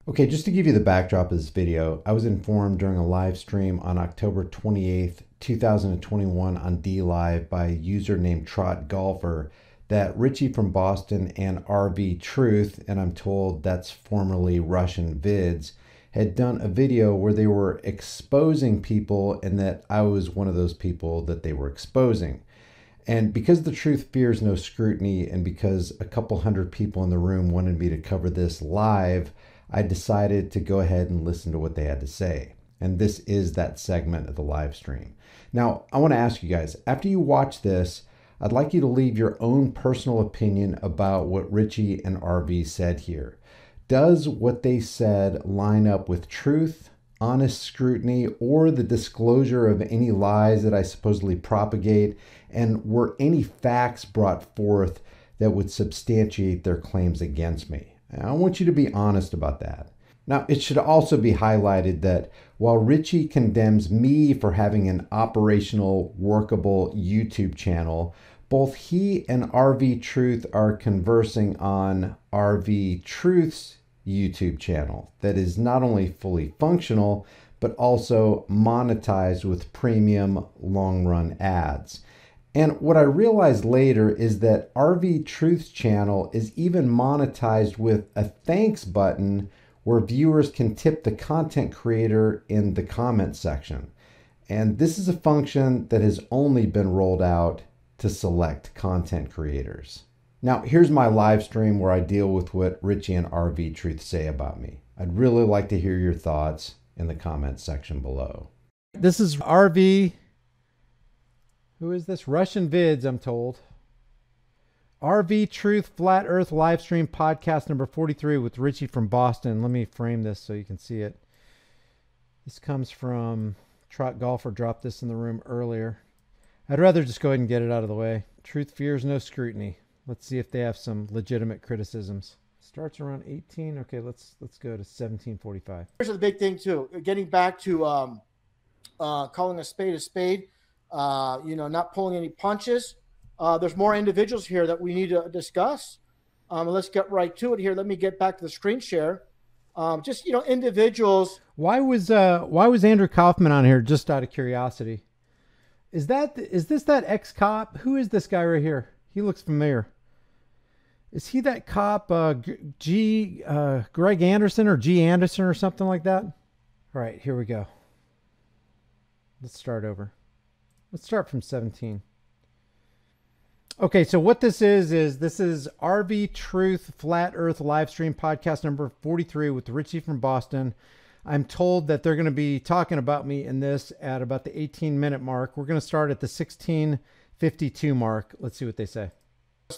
Okay, just to give you the backdrop of this video, I was informed during a live stream on October 28th, 2021 on DLive by a user named Trot Golfer that Richie from Boston and RV Truth, and I'm told that's formerly Russian Vids, had done a video where they were exposing people and that I was one of those people that they were exposing. And because the truth fears no scrutiny and because a couple hundred people in the room wanted me to cover this live, I decided to go ahead and listen to what they had to say. And this is that segment of the live stream. Now, I want to ask you guys, after you watch this, I'd like you to leave your own personal opinion about what Richie and RV said here. Does what they said line up with truth, honest scrutiny, or the disclosure of any lies that I supposedly propagate? And were any facts brought forth that would substantiate their claims against me? I want you to be honest about that. Now, it should also be highlighted that while Richie condemns me for having an operational, workable YouTube channel, both he and RV Truth are conversing on RV Truth's YouTube channel that is not only fully functional, but also monetized with premium long-run ads. And what I realized later is that RV Truth's channel is even monetized with a thanks button where viewers can tip the content creator in the comment section. And this is a function that has only been rolled out to select content creators. Now, here's my live stream where I deal with what Richie and RV Truth say about me. I'd really like to hear your thoughts in the comment section below. This is RV. Who is this? Russian Vids, I'm told. RV Truth Flat Earth live stream podcast number 43 with Richie from Boston. Let me frame this so you can see it. This comes from Trot Golfer, dropped this in the room earlier. I'd rather just go ahead and get it out of the way. Truth fears no scrutiny. Let's see if they have some legitimate criticisms. Starts around 18. Okay, let's go to 1745. Here's the big thing too. Getting back to calling a spade, not pulling any punches. There's more individuals here that we need to discuss. Let's get right to it here. Let me get back to the screen share. Individuals. Why was Andrew Kaufman on here? Just out of curiosity. Is this that ex-cop? Who is this guy right here? He looks familiar. Is he that cop, Greg Anderson or G. Anderson or something like that? All right, here we go. Let's start over. Let's start from 17. Okay, so what this is RV Truth Flat Earth live stream podcast number 43 with Richie from Boston. I'm told that they're going to be talking about me in this at about the 18-minute mark. We're going to start at the 16:52 mark. Let's see what they say.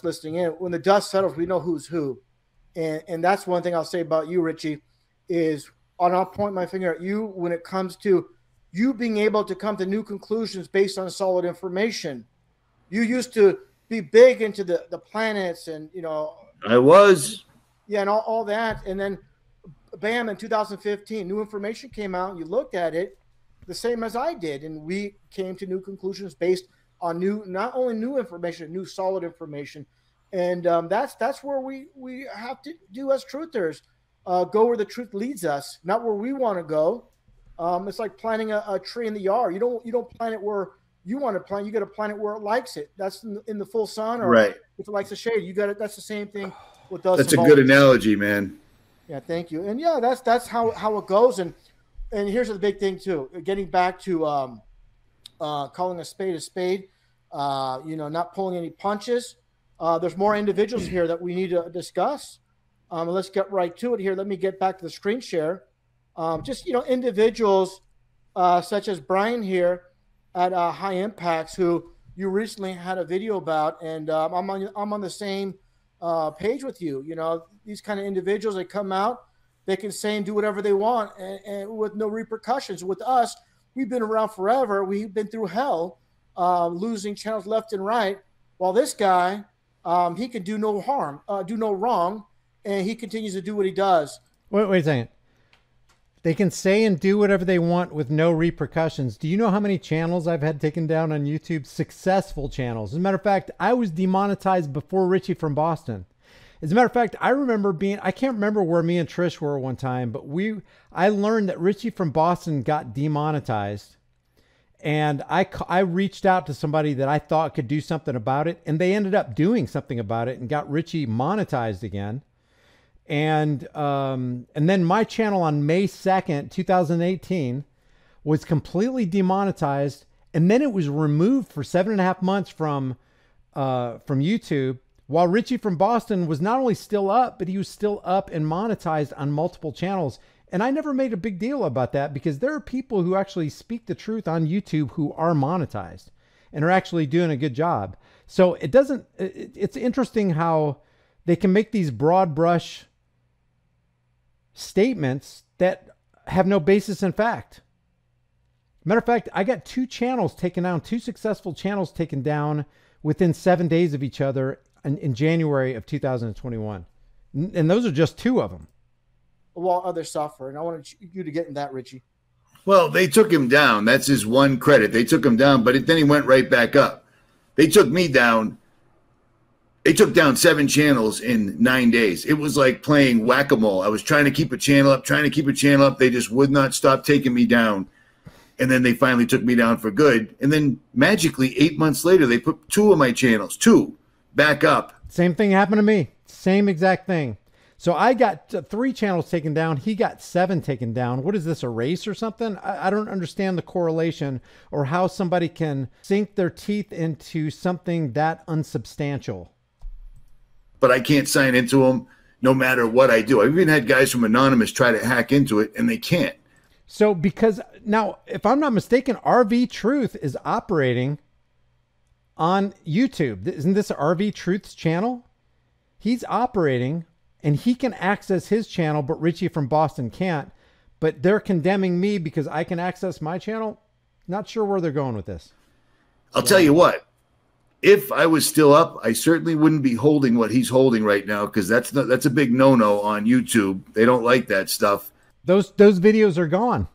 Listening in, when the dust settles, we know who's who. And that's one thing I'll say about you, Richie, is I'll point my finger at you when it comes to you being able to come to new conclusions based on solid information. You used to be big into the planets and, I was. Yeah, and all that. And then, bam, in 2015, new information came out and you looked at it the same as I did. And we came to new conclusions based on not only new information, new solid information. And that's where we have to do as truthers, go where the truth leads us, not where we want to go. It's like planting a tree in the yard. You don't plant it where you want to plant. You got to plant it where it likes it. That's in the full sun, or right. If it likes the shade, you got it. That's the same thing with us. That's a good analogy, man. Yeah, thank you. And yeah, that's how it goes. And here's the big thing too. Getting back to calling a spade, not pulling any punches. There's more individuals here that we need to discuss. Let's get right to it here. Let me get back to the screen share. Individuals such as Brian here at High Impacts, who you recently had a video about, and I'm on the same page with you. These kind of individuals, they come out, they can say and do whatever they want, and with no repercussions. With us, we've been around forever. We've been through hell, losing channels left and right. While this guy, he can do no harm, do no wrong, and he continues to do what he does. Wait a second. They can say and do whatever they want with no repercussions. Do you know how many channels I've had taken down on YouTube? Successful channels. As a matter of fact, I was demonetized before Richie from Boston. As a matter of fact, I remember I can't remember where me and Trish were one time, but I learned that Richie from Boston got demonetized. And I reached out to somebody that I thought could do something about it. And they ended up doing something about it and got Richie monetized again. And then my channel on May 2nd, 2018 was completely demonetized. And then it was removed for 7.5 months from YouTube, while Richie from Boston was not only still up, but he was still up and monetized on multiple channels. And I never made a big deal about that because there are people who actually speak the truth on YouTube who are monetized and are actually doing a good job. So it's interesting how they can make these broad brush statements that have no basis in fact. Matter of fact, I got two successful channels taken down within 7 days of each other in January of 2021. And those are just two of them. While others suffer. And I wanted you to get in that, Richie. Well, they took him down. That's his one credit. They took him down, but then he went right back up. They took me down. They took down 7 channels in 9 days. It was like playing whack-a-mole. I was trying to keep a channel up, They just would not stop taking me down. And then they finally took me down for good. And then magically 8 months later, they put 2 of my channels, 2, back up. Same thing happened to me. Same exact thing. So I got 3 channels taken down. He got 7 taken down. What is this, a race or something? I don't understand the correlation or how somebody can sink their teeth into something that unsubstantial. But I can't sign into them no matter what I do. I've even had guys from Anonymous try to hack into it, and they can't. So because now, if I'm not mistaken, RV Truth is operating on YouTube. Isn't this RV Truth's channel? He's operating and he can access his channel, but Richie from Boston can't. But they're condemning me because I can access my channel. Not sure where they're going with this. I'll tell you what. If I was still up, I certainly wouldn't be holding what he's holding right now because that's a big no-no on YouTube. They don't like that stuff. Those videos are gone.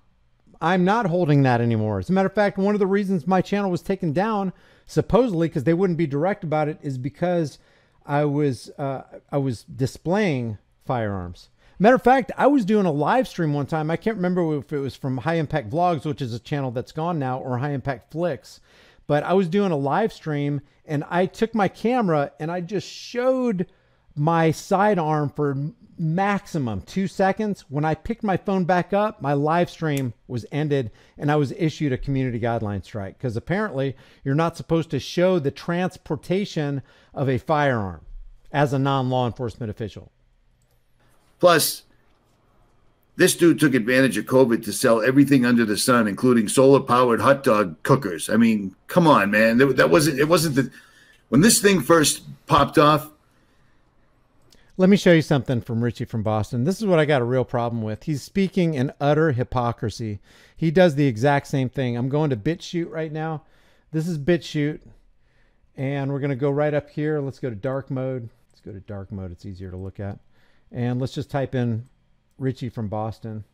I'm not holding that anymore. As a matter of fact, one of the reasons my channel was taken down, supposedly because they wouldn't be direct about it, is because I was displaying firearms. Matter of fact, I was doing a live stream one time. I can't remember if it was from High Impact Vlogs, which is a channel that's gone now, or High Impact Flicks. But I was doing a live stream and I took my camera and I just showed my sidearm for maximum 2 seconds. When I picked my phone back up, my live stream was ended and I was issued a community guideline strike because apparently you're not supposed to show the transportation of a firearm as a non-law enforcement official. Plus, this dude took advantage of COVID to sell everything under the sun, including solar-powered hot dog cookers. I mean, come on, man. When this thing first popped off. Let me show you something from Richie from Boston. This is what I got a real problem with. He's speaking in utter hypocrisy. He does the exact same thing. I'm going to BitChute right now. This is BitChute. And we're going to go right up here. Let's go to dark mode. Let's go to dark mode. It's easier to look at. And let's just type in Richie from Boston.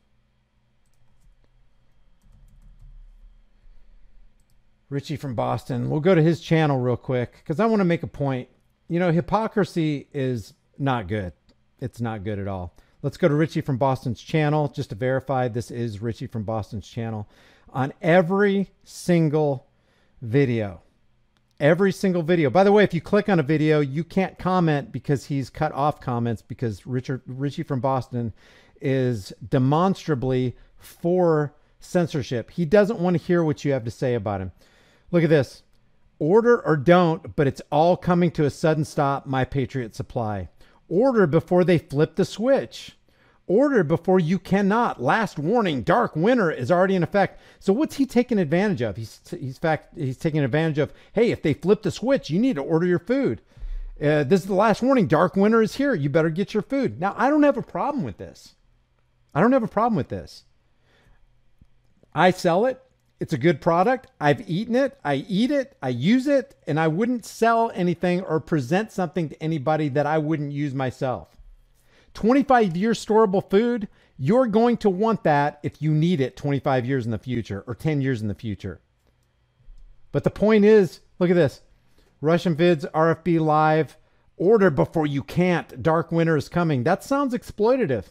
Richie from Boston. We'll go to his channel real quick because I want to make a point. You know, hypocrisy is not good. It's not good at all. Let's go to Richie from Boston's channel just to verify this is Richie from Boston's channel. On every single video. Every single video. By the way, if you click on a video, you can't comment because he's cut off comments because Richie from Boston is demonstrably for censorship. He doesn't want to hear what you have to say about him. Look at this. Order or don't, but it's all coming to a sudden stop. My Patriot Supply. Order before they flip the switch. Order before you cannot. Last warning, dark winter is already in effect. So what's he taking advantage of? He's taking advantage of, hey, if they flip the switch, you need to order your food. This is the last warning. Dark winter is here. You better get your food. Now, I don't have a problem with this. I don't have a problem with this. I sell it. It's a good product. I've eaten it. I eat it. I use it. And I wouldn't sell anything or present something to anybody that I wouldn't use myself. 25-year storable food, you're going to want that if you need it 25 years in the future or 10 years in the future. But the point is, look at this. Russian Vids, RFB Live, Order before you can't. Dark winter is coming. That sounds exploitative.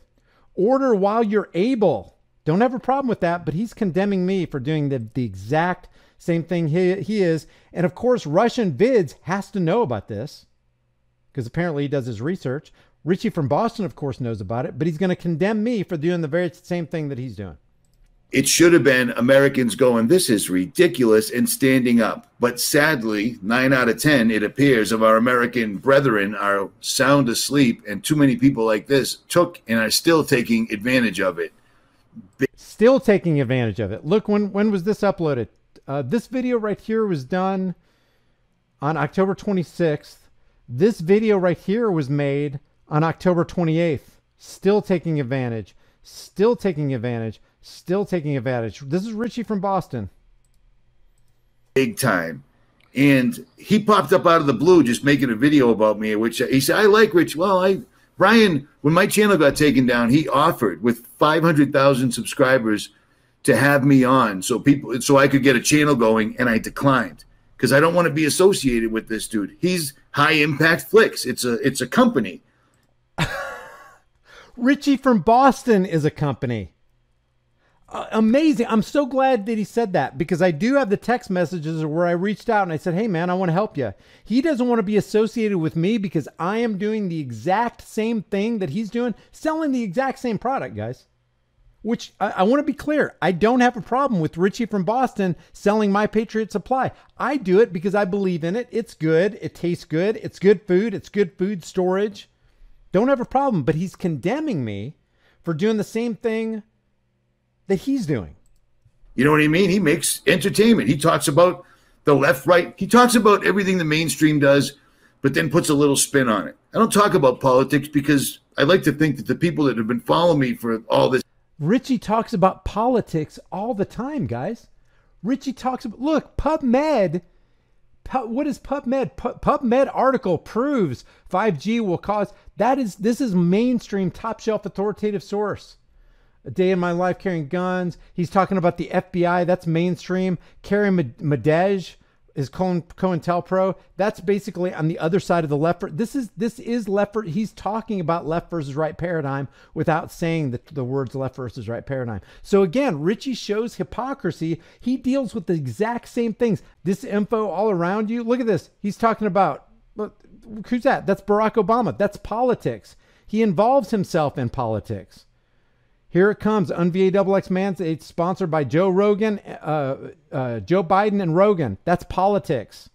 Order while you're able. Don't have a problem with that, but he's condemning me for doing the exact same thing he is. And of course, Russian Vids has to know about this because apparently he does his research. Richie from Boston, of course, knows about it, but he's going to condemn me for doing the very same thing that he's doing. It should have been Americans going, this is ridiculous, and standing up. But sadly, 9 out of 10, it appears, of our American brethren are sound asleep, and too many people like this took and are still taking advantage of it. Still taking advantage of it. Look, when was this uploaded? This video right here was done on October 26th. This video right here was made on October 28th. Still taking advantage. Still taking advantage. Still taking advantage. This is Richie from Boston. Big time. And he popped up out of the blue just making a video about me, which he said, I like Rich. Well, Brian, when my channel got taken down, he offered with 500,000 subscribers to have me on so I could get a channel going, and I declined because I don't want to be associated with this dude. He's High Impact Flicks. It's a company. Richie from Boston is a company. Amazing. I'm so glad that he said that because I do have the text messages where I reached out and I said, hey man, I want to help you. He doesn't want to be associated with me because I am doing the exact same thing that he's doing, selling the exact same product, guys. Which I want to be clear. I don't have a problem with Richie from Boston selling My Patriot Supply. I do it because I believe in it. It's good. It tastes good. It's good food. It's good food storage. Don't have a problem. But he's condemning me for doing the same thing that he's doing. You know what I mean? He makes entertainment. He talks about the left, right. He talks about everything the mainstream does, but then puts a little spin on it. I don't talk about politics because I like to think that the people that have been following me for all this. Richie talks about politics all the time, guys. Richie talks about, look, PubMed. What is PubMed? PubMed article proves 5G will cause, this is mainstream top shelf authoritative source. A Day in My Life Carrying Guns. He's talking about the FBI. That's mainstream. Carrie Madej is COINTELPRO. That's basically on the other side of the left. This is left. He's talking about left versus right paradigm without saying the words left versus right paradigm. So again, Richie shows hypocrisy. He deals with the exact same things. This info all around you. Look at this. He's talking about, look, who's that? That's Barack Obama. That's politics. He involves himself in politics. Here it comes. UnVAXX mandate sponsored by Joe Rogan, Joe Biden and Rogan. That's politics.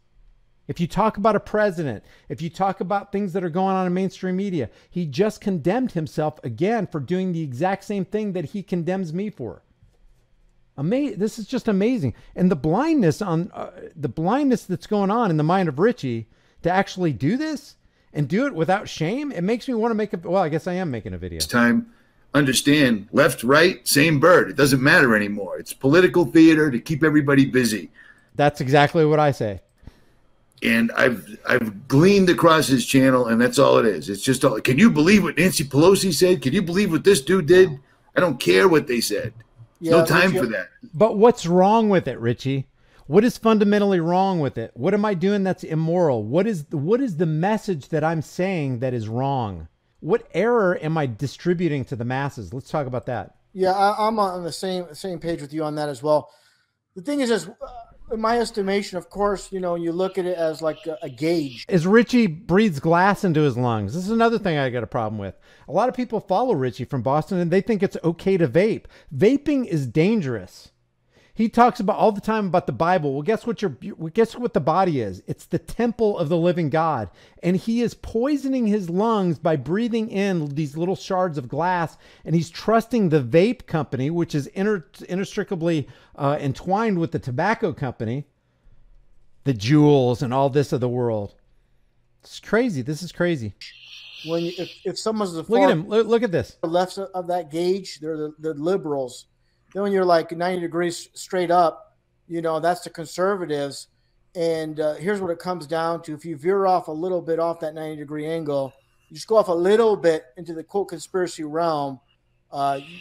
If you talk about a president, if you talk about things that are going on in mainstream media, he just condemned himself again for doing the exact same thing that he condemns me for. This is just amazing. And the blindness that's going on in the mind of Richie to actually do this and do it without shame, it makes me want to make a, well, I guess I am making a video. It's time. Understand, left, right, same bird. It doesn't matter anymore. It's political theater to keep everybody busy. That's exactly what I say. And I've gleaned across his channel, and that's all it is. It's just all. Can you believe what Nancy Pelosi said? Can you believe what this dude did? I don't care what they said. Yeah, no time for that. But what's wrong with it, Richie? What is fundamentally wrong with it? What am I doing that's immoral? What is the message that I'm saying that is wrong? What error am I distributing to the masses? Let's talk about that. Yeah, I'm on the same page with you on that as well. The thing is, in my estimation, of course, you know, you look at it as like a gauge. As Richie breathes glass into his lungs. This is another thing I got a problem with. A lot of people follow Richie from Boston and they think it's okay to vape. Vaping is dangerous. He talks about all the time about the Bible. Well, guess what the body is? It's the temple of the living God. And he is poisoning his lungs by breathing in these little shards of glass. And he's trusting the vape company, which is inextricably entwined with the tobacco company, the Juuls and all this of the world. It's crazy. This is crazy. When if someone's look at him. Look at this. Left of that gauge, they're the liberals. Then when you're like 90 degrees straight up, you know, that's the conservatives. And here's what it comes down to. If you veer off a little bit off that 90-degree angle, you just go off a little bit into the quote conspiracy realm,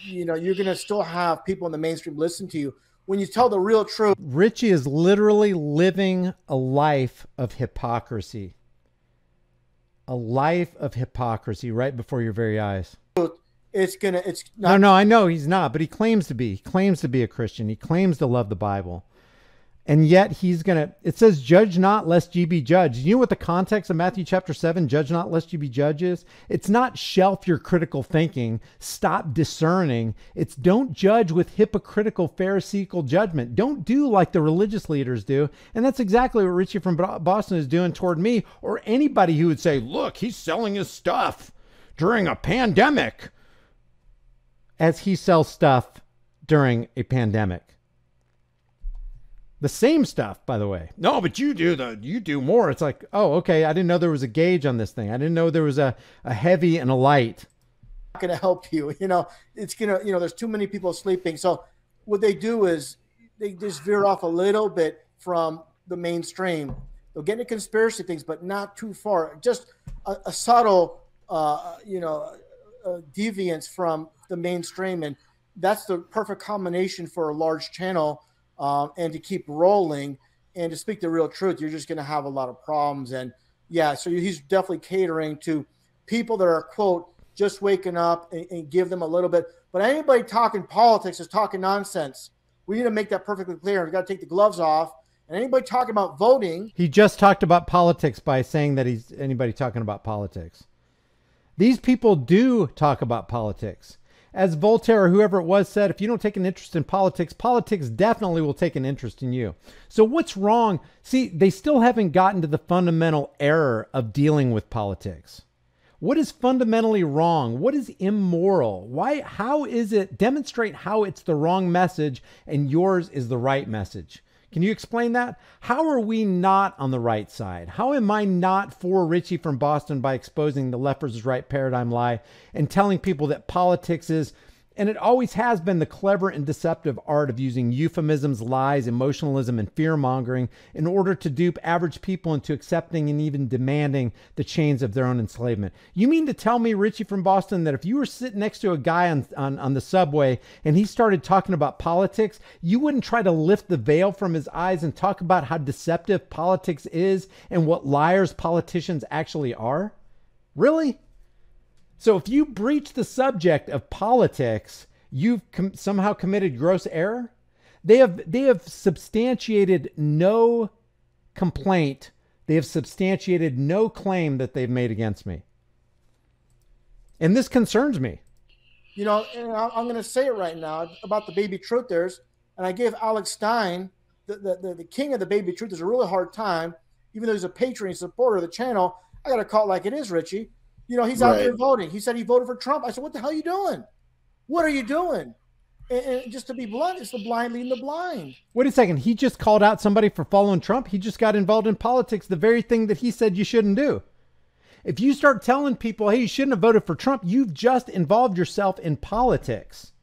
you know, you're going to still have people in the mainstream listen to you. When you tell the real truth. Richie is literally living a life of hypocrisy. a life of hypocrisy right before your very eyes. It's not. No, I know he's not, but he claims to be. He claims to be a Christian. He claims to love the Bible. And yet he's going to, it says, judge not lest ye be judged. You know what the context of Matthew chapter 7, judge not lest ye be judged is? It's not shelf your critical thinking, stop discerning. It's don't judge with hypocritical pharisaical judgment. Don't do like the religious leaders do. And that's exactly what Richie from Boston is doing toward me, or anybody who would say, look, he's selling his stuff during a pandemic, as he sells stuff during a pandemic. The same stuff, by the way. No, but you do more. It's like, oh, okay. I didn't know there was a gauge on this thing. I didn't know there was a heavy and a light. Not going to help you. It's going to, there's too many people sleeping. So what they do is they just veer off a little bit from the mainstream. They'll get into conspiracy things, but not too far. Just a subtle, deviance from the mainstream. And that's the perfect combination for a large channel. And to keep rolling and to speak the real truth, you're just going to have a lot of problems. And yeah, so he's definitely catering to people that are, quote, just waking up and give them a little bit. But anybody talking politics is talking nonsense. We need to make that perfectly clear. We've got to take the gloves off. And anybody talking about voting. He just talked about politics by saying that he's anybody talking about politics. These people do talk about politics. As Voltaire or whoever it was said, if you don't take an interest in politics, politics definitely will take an interest in you. So what's wrong? See, they still haven't gotten to the fundamental error of dealing with politics. What is fundamentally wrong? What is immoral? Why? How is it? Demonstrate how it's the wrong message and yours is the right message. Can you explain that? How are we not on the right side? How am I not for Richie from Boston by exposing the left versus right paradigm lie and telling people that politics is, and it always has been, the clever and deceptive art of using euphemisms, lies, emotionalism, and fear-mongering in order to dupe average people into accepting and even demanding the chains of their own enslavement. You mean to tell me, Richie from Boston, that if you were sitting next to a guy on the subway and he started talking about politics, you wouldn't try to lift the veil from his eyes and talk about how deceptive politics is and what liars politicians actually are? Really? So if you breach the subject of politics, you've somehow committed gross error. They have substantiated no complaint. They have substantiated no claim that they've made against me. And this concerns me. And I'm going to say it right now about the baby truthers. And I gave Alex Stein, the king of the baby truthers, a really hard time, even though he's a patron and supporter of the channel. I got to call it like it is, Richie. He's out there voting. He said he voted for Trump. I said, what the hell are you doing? What are you doing? And just to be blunt, it's the blind leading the blind. Wait a second. He just called out somebody for following Trump. He just got involved in politics, the very thing that he said you shouldn't do. If you start telling people, hey, you shouldn't have voted for Trump, you've just involved yourself in politics.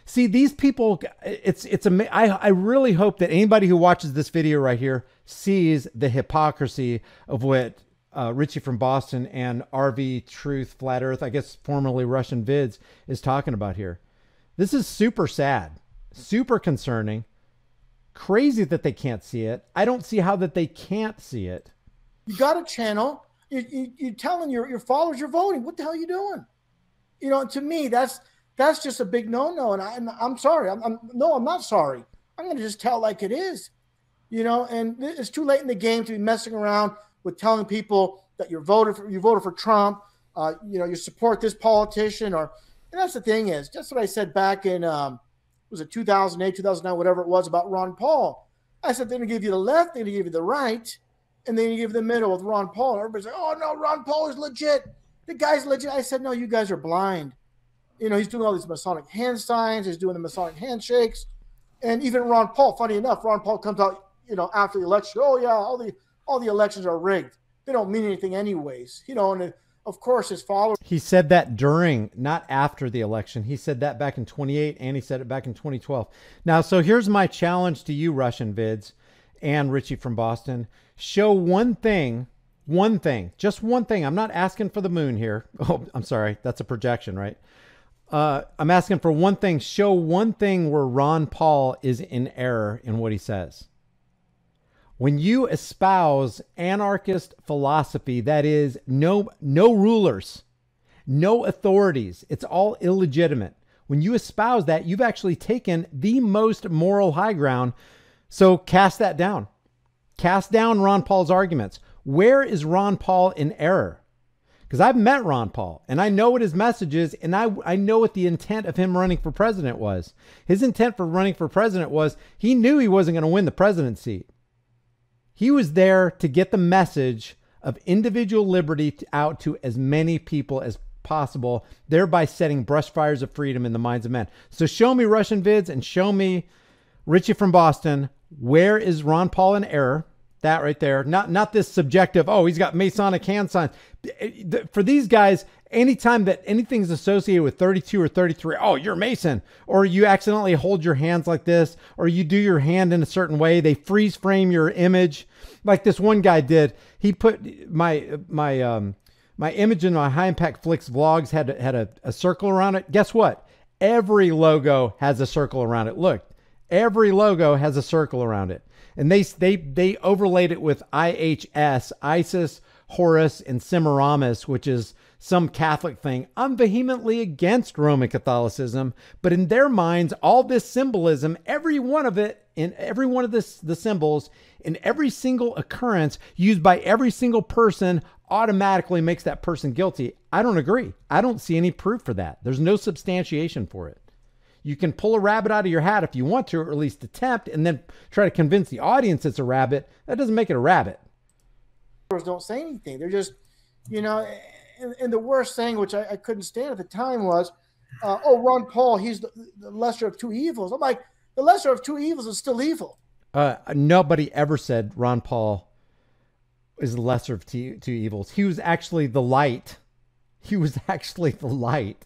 See, these people, I really hope that anybody who watches this video right here sees the hypocrisy of what Richie from Boston and RV Truth Flat Earth, I guess formerly Russian Vids, is talking about here. This is super sad, super concerning, crazy that they can't see it. I don't see how that they can't see it. You got a channel. You're telling your followers you're voting. What the hell are you doing? To me, that's just a big no-no. And I'm sorry. I'm not sorry. I'm going to just tell like it is. And it's too late in the game to be messing around with telling people that you voted for Trump, you support this politician, and that's the thing is, just what I said back in, was it 2008, 2009, whatever it was about Ron Paul. I said, they're going to give you the left, they're going to give you the right, and then you give you the middle with Ron Paul. And everybody's like, oh no, Ron Paul is legit. The guy's legit. I said, no, you guys are blind. He's doing all these Masonic hand signs. He's doing the Masonic handshakes. And even Ron Paul, funny enough, Ron Paul comes out, after the election, oh yeah, all the elections are rigged. They don't mean anything anyways, and of course his followers. He said that during, not after the election. He said that back in 28 and he said it back in 2012. Now, so here's my challenge to you, Russian Vids and Richie from Boston. Show one thing, just one thing. I'm not asking for the moon here. Oh, I'm sorry. That's a projection, right? I'm asking for one thing. Show one thing where Ron Paul is in error in what he says. When you espouse anarchist philosophy, that is no rulers, no authorities, it's all illegitimate. When you espouse that, you've actually taken the most moral high ground. So cast that down. Cast down Ron Paul's arguments. Where is Ron Paul in error? Because I've met Ron Paul and I know what his message is, and I know what the intent of him running for president was. His intent for running for president was he knew he wasn't going to win the president's seat. He was there to get the message of individual liberty out to as many people as possible, thereby setting brush fires of freedom in the minds of men. So show me Russian vids and show me Richie from Boston. Where is Ron Paul in error? That right there. Not this subjective, oh, he's got Masonic hand signs. For these guys, anytime that anything's associated with 32 or 33, oh, you're a Mason, or you accidentally hold your hands like this, or you do your hand in a certain way, they freeze frame your image. Like this one guy did. He put my image in my High Impact Flicks vlogs had a circle around it. Guess what? Every logo has a circle around it. Look, every logo has a circle around it. And they overlaid it with IHS, Isis, Horus, and Semiramis, which is some Catholic thing. I'm vehemently against Roman Catholicism, but in their minds, all this symbolism, every one of it, in every one of the symbols, in every single occurrence used by every single person automatically makes that person guilty. I don't agree. I don't see any proof for that. There's no substantiation for it. You can pull a rabbit out of your hat if you want to, or at least attempt, and then try to convince the audience it's a rabbit. That doesn't make it a rabbit. Don't say anything. They're just, you know, and the worst thing, which I couldn't stand at the time, was, oh, Ron Paul, he's the lesser of two evils. I'm like, the lesser of two evils is still evil. Nobody ever said Ron Paul is the lesser of two evils. He was actually the light. He was actually the light.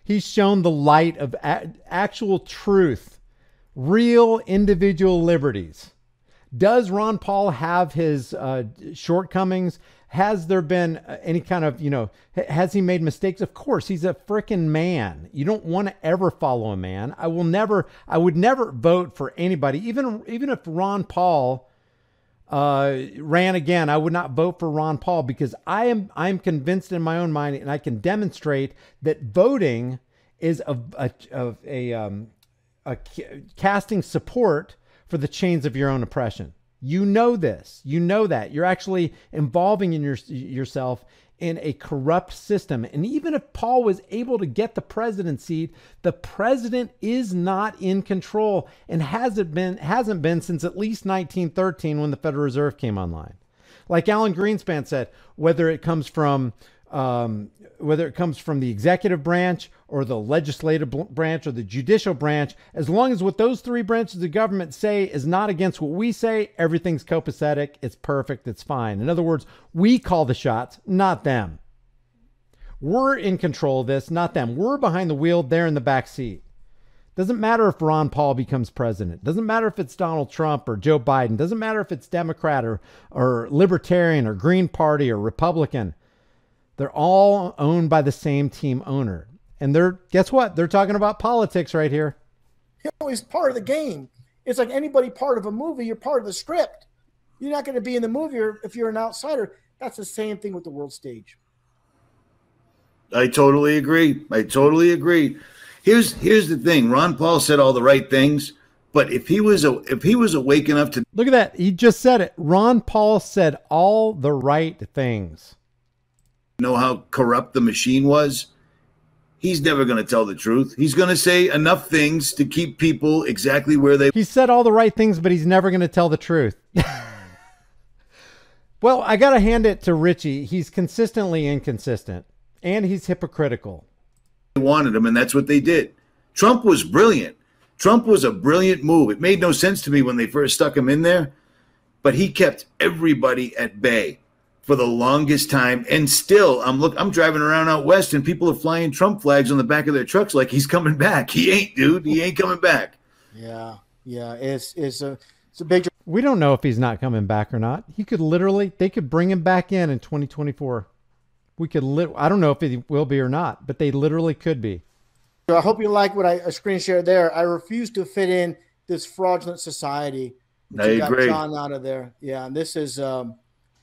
He's shown the light of actual truth, real individual liberties. Does Ron Paul have his shortcomings? Has there been any kind of, has he made mistakes? Of course, he's a freaking man. You don't want to ever follow a man. I would never vote for anybody. Even if Ron Paul ran again, I would not vote for Ron Paul, because I'm convinced in my own mind, and I can demonstrate that voting is a casting support for the chains of your own oppression. You know this. You know that you're actually involving yourself in a corrupt system. And even if Paul was able to get the president's seat, the president is not in control, and hasn't been since at least 1913, when the Federal Reserve came online. Like Alan Greenspan said, whether it comes from the executive branch or the legislative branch or the judicial branch, as long as what those three branches of the government say is not against what we say, everything's copacetic, it's perfect, it's fine. In other words, we call the shots, not them. We're in control of this, not them. We're behind the wheel, they're in the back seat. Doesn't matter if Ron Paul becomes president. Doesn't matter if it's Donald Trump or Joe Biden. Doesn't matter if it's Democrat or Libertarian or Green Party or Republican. They're all owned by the same team owner. And guess what? They're talking about politics right here. He's part of the game. It's like anybody part of a movie, you're part of the script. You're not going to be in the movie if you're an outsider. That's the same thing with the world stage. I totally agree. Here's the thing. Ron Paul said all the right things, but if he was awake enough to look at that, he just said it. Ron Paul said all the right things. Know how corrupt the machine was, he's never going to tell the truth. He's going to say enough things to keep people exactly where they. He said all the right things, but he's never going to tell the truth. Well, I got to hand it to Richie. He's consistently inconsistent, and he's hypocritical. They wanted him, and that's what they did. Trump was brilliant. Trump was a brilliant move. It made no sense to me when they first stuck him in there, but he kept everybody at bay for the longest time. And still, I'm driving around out west, and people are flying Trump flags on the back of their trucks like he's coming back. He ain't, dude. He ain't coming back. Yeah. It's a big. We don't know if he's not coming back or not. They could bring him back in 2024. I don't know if he will be or not, but they literally could be. So I hope you like what I screen shared there. I refuse to fit in this fraudulent society. I You got agree. John out of there. Yeah, and this is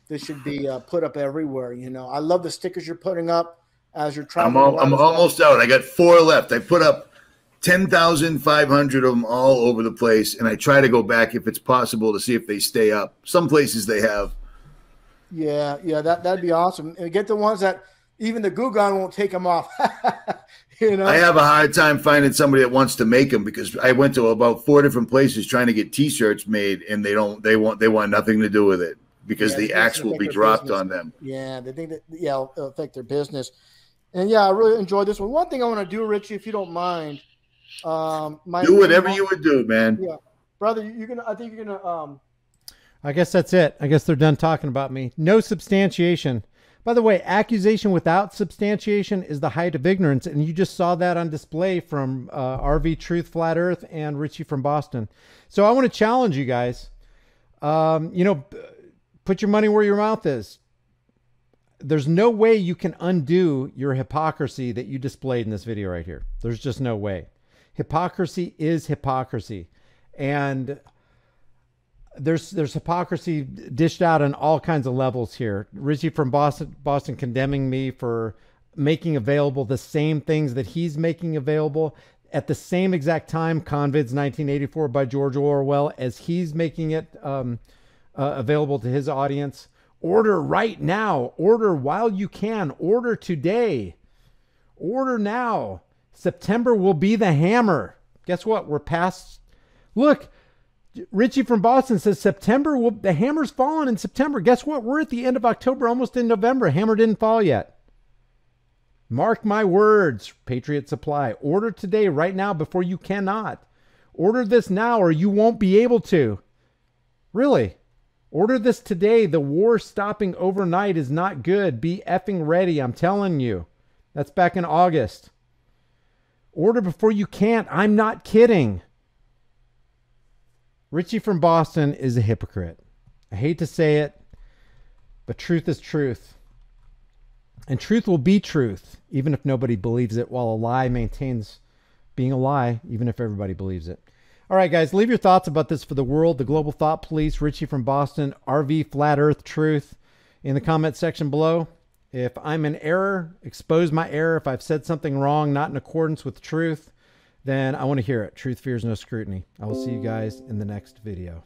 this should be put up everywhere. You know, I love the stickers you're putting up as you're traveling. I'm almost out. I got 4 left. I put up 10,500 of them all over the place, and I try to go back if it's possible to see if they stay up. Some places they have. Yeah, that'd be awesome. And get the ones that even the Gugan won't take them off. You know, I have a hard time finding somebody that wants to make them because I went to about 4 different places trying to get T-shirts made, and they want nothing to do with it because the axe will be dropped on them. Yeah, they think that it'll affect their business. And yeah, I really enjoyed this one. One thing I want to do, Richie, if you don't mind, do whatever you would do, man. Yeah, brother, I think you're gonna. I guess that's it. I guess they're done talking about me. No substantiation. By the way, accusation without substantiation is the height of ignorance, and you just saw that on display from RV Truth Flat Earth and Richie from Boston. So I want to challenge you guys. You know, put your money where your mouth is. There's no way you can undo your hypocrisy that you displayed in this video right here. There's just no way. Hypocrisy is hypocrisy, and there's hypocrisy dished out on all kinds of levels here. Richie from Boston condemning me for making available the same things that he's making available at the same exact time, Convids 1984 by George Orwell, as he's making it available to his audience. Order right now. Order while you can. Order today. Order now. September will be the hammer. Guess what? We're past. Look, Richie from Boston says the hammer's fallen in September. Guess what? We're at the end of October, almost in November. Hammer didn't fall yet. Mark my words, Patriot Supply. Order today, right now, before you cannot. Order this now or you won't be able to. Really. Order this today. The war stopping overnight is not good. Be effing ready. I'm telling you. That's back in August. Order before you can't. I'm not kidding. Richie from Boston is a hypocrite. I hate to say it, but truth is truth. And truth will be truth, even if nobody believes it, while a lie maintains being a lie, even if everybody believes it. All right, guys, leave your thoughts about this for the world, the Global Thought Police, Richie from Boston, RV Flat Earth Truth in the comment section below. If I'm in error, expose my error. If I've said something wrong, not in accordance with truth, then I want to hear it. Truth fears no scrutiny. I will see you guys in the next video.